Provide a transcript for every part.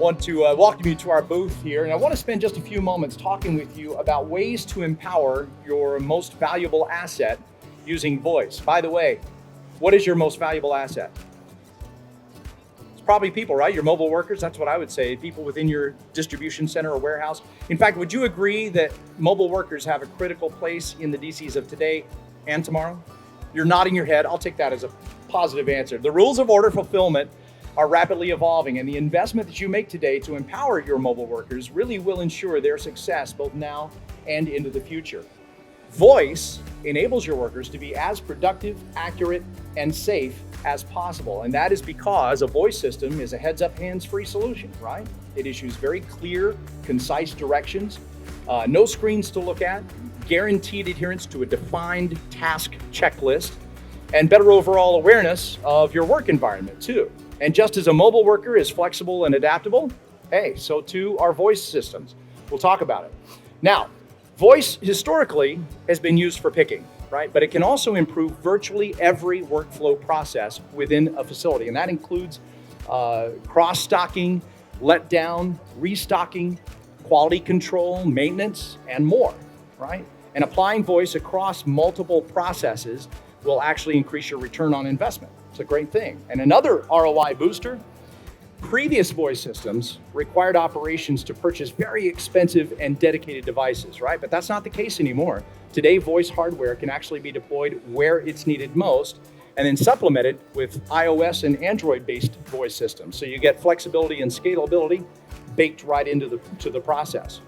want to welcome you to our booth here, and I want to spend just a few moments talking with you about ways to empower your most valuable asset using voice. By the way, what is your most valuable asset? It's probably people, right? Your mobile workers, that's what I would say, people within your distribution center or warehouse. In fact, would you agree that mobile workers have a critical place in the DCs of today and tomorrow? You're nodding your head. I'll take that as a positive answer. The rules of order fulfillment are rapidly evolving, and the investment that you make today to empower your mobile workers really will ensure their success both now and into the future. Voice enables your workers to be as productive, accurate, and safe as possible. And that is because a voice system is a heads-up, hands-free solution, right? It issues very clear, concise directions, no screens to look at, guaranteed adherence to a defined task checklist, and better overall awareness of your work environment too. And just as a mobile worker is flexible and adaptable, hey, so too are voice systems. We'll talk about it. Now, voice historically has been used for picking, right? But it can also improve virtually every workflow process within a facility. And that includes cross-stocking, letdown, restocking, quality control, maintenance, and more, right? And applying voice across multiple processes will actually increase your return on investment. It's a great thing. And another ROI booster, previous voice systems required operations to purchase very expensive and dedicated devices, right? But that's not the case anymore. Today, voice hardware can actually be deployed where it's needed most and then supplemented with iOS and Android-based voice systems. So you get flexibility and scalability baked right into the process.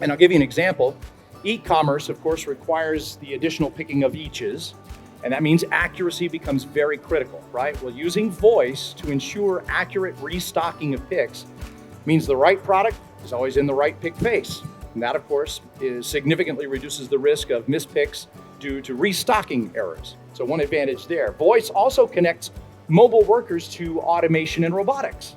And I'll give you an example. E-commerce, of course, requires the additional picking of eaches, and that means accuracy becomes very critical, right? Well, using voice to ensure accurate restocking of picks means the right product is always in the right pick face. And that, of course, significantly reduces the risk of mispicks due to restocking errors. So one advantage there. Voice also connects mobile workers to automation and robotics.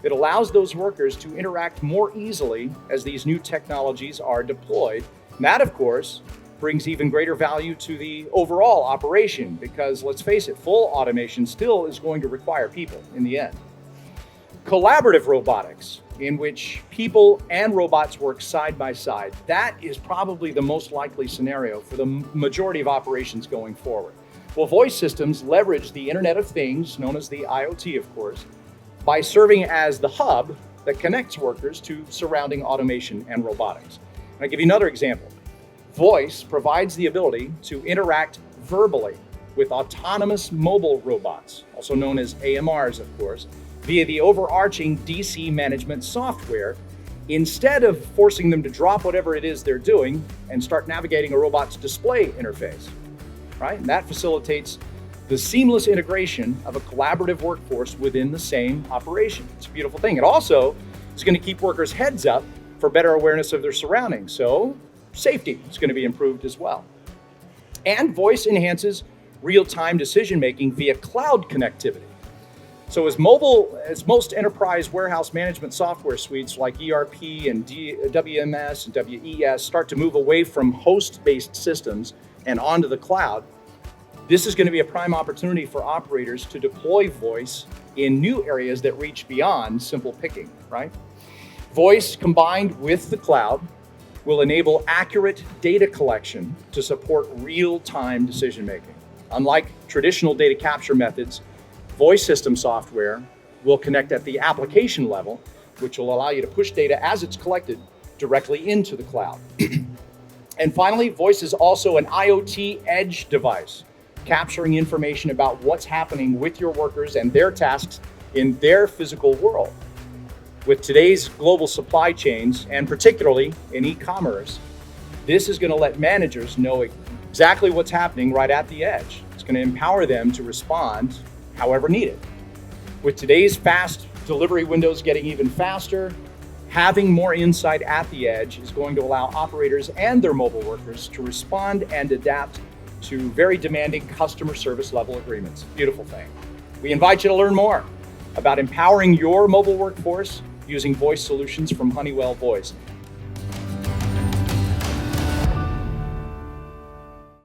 It allows those workers to interact more easily as these new technologies are deployed. And that, of course, brings even greater value to the overall operation because, let's face it, full automation still is going to require people in the end. Collaborative robotics, in which people and robots work side by side, that is probably the most likely scenario for the majority of operations going forward. Well, voice systems leverage the Internet of Things, known as the IoT, of course, by serving as the hub that connects workers to surrounding automation and robotics. And I'll give you another example. Voice provides the ability to interact verbally with autonomous mobile robots, also known as AMRs, of course, via the overarching DC management software, instead of forcing them to drop whatever it is they're doing and start navigating a robot's display interface, right? And that facilitates the seamless integration of a collaborative workforce within the same operation. It's a beautiful thing. It also is going to keep workers' heads up for better awareness of their surroundings. So safety is going to be improved as well. And voice enhances real-time decision-making via cloud connectivity. So as most enterprise warehouse management software suites like ERP and WMS and WES start to move away from host-based systems and onto the cloud, this is going to be a prime opportunity for operators to deploy voice in new areas that reach beyond simple picking, right? Voice combined with the cloud will enable accurate data collection to support real-time decision-making. Unlike traditional data capture methods, voice system software will connect at the application level, which will allow you to push data as it's collected directly into the cloud. And finally, voice is also an IoT edge device, capturing information about what's happening with your workers and their tasks in their physical world. With today's global supply chains, and particularly in e-commerce, this is going to let managers know exactly what's happening right at the edge. It's going to empower them to respond however needed. With today's fast delivery windows getting even faster, having more insight at the edge is going to allow operators and their mobile workers to respond and adapt to very demanding customer service level agreements. Beautiful thing. We invite you to learn more about empowering your mobile workforce using voice solutions from Honeywell Voice.